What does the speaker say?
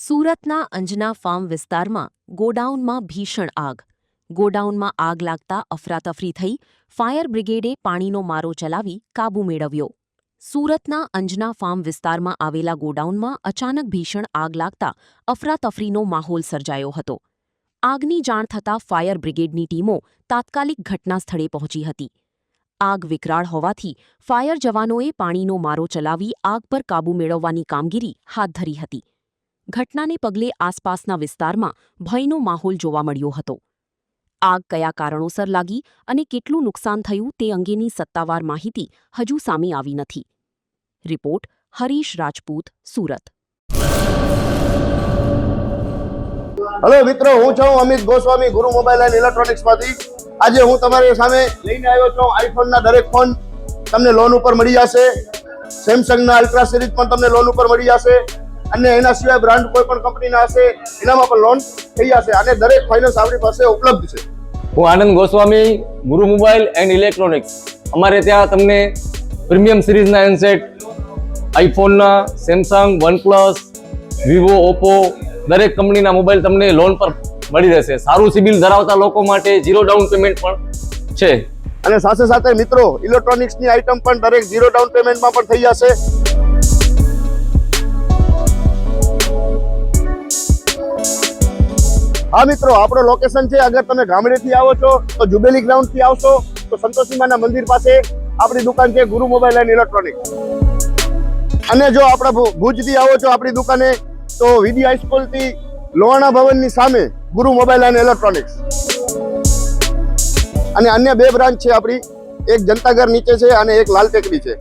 સુરતના અંજના ફાર્મ વિસ્તારમાં ગોડાઉનમાં ભીષણ આગ. ગોડાઉનમાં આગ લાગતા અફરાતફરી થઈ ફાયર બ્રિગેડે પાણીનો મારો ચલાવી કાબૂ મેળવ્યો. સુરતના અંજના ફાર્મ વિસ્તારમાં આવેલા ગોડાઉનમાં અચાનક ભીષણ આગ લાગતા અફરાતફરીનો માહોલ સર્જાયો હતો. આગની જાણ થતાં ફાયર બ્રિગેડની ટીમો તાત્કાલિક ઘટના સ્થળે પહોંચી હતી. આગ વિકરાળ હોવાથી ફાયર જવાનોએ પાણીનો મારો ચલાવી આગ પર કાબૂ મેળવવાની કામગીરી હાથ ધરી હતી. ઘટનાને પગલે આસપાસના વિસ્તારમાં ભયનો માહોલ જોવા મળ્યો હતો. આગ કયા કારણોસર લાગી અને કેટલું નુકસાન થયું તે અંગેની સત્તાવાર માહિતી હજુ સામે આવી નથી. રિપોર્ટ હરીશ રાજપૂત, સુરત. હેલો મિત્રો, હું છું અમિત ગોસ્વામી, ગુરુ મોબાઈલ એન્ડ ઇલેક્ટ્રોનિક્સમાંથી. આજે હું તમારી સામે લઈને આવ્યો છું આઈફોનના દરેક ફોન તમને લોન ઉપર મળી જશે. સેમસંગના અલ્ટ્રા સિરીઝ પણ તમને લોન ઉપર મળી જશે અને એના સિવાય બ્રાન્ડ કોઈ પણ કંપનીના હશે એનામાં પણ લોન થઈ જશે અને દરેક ફાઇનાન્સ આપણી પાસે ઉપલબ્ધ છે. હું આનંદ ગોસ્વામી, ગુરુ મોબાઈલ એન્ડ ઇલેક્ટ્રોનિક્સ. અમારે ત્યાં તમને પ્રીમિયમ સિરીઝના હેન્ડસેટ, આઈફોનના, સેમસંગ, વનપ્લસ, વિવો, ઓપ્પો દરેક કંપનીના મોબાઈલ તમને લોન પર મળી રહેશે. સારું સિબિલ ધરાવતા લોકો માટે 0 ડાઉન પેમેન્ટ પણ છે. અને સાથે સાથે મિત્રો ઇલેક્ટ્રોનિક્સની આઇટમ પણ દરેક 0 ડાઉન પેમેન્ટમાં પણ થઈ જશે. હા મિત્રો, આપણો લોકેશન છે, અગર તમે ગામડેથી આવો છો તો જુબેલી ગ્રાઉન્ડથી આવશો તો સંતોષીમાના મંદિર પાસે આપણી દુકાન છે, ગુરુ મોબાઈલ એન્ડ ઇલેક્ટ્રોનિક્સ. અને જો આપણા ભુજથી આવો છો આપણી દુકાને તો વીડી હાઈસ્કૂલથી લોહાણા ભવનની સામે ગુરુ મોબાઈલ એન્ડ ઇલેક્ટ્રોનિક્સ. અને અન્ય 2 બ્રાન્ચ છે આપણી, એક જનતાગર નીચે છે અને એક લાલ ટેકરી છે.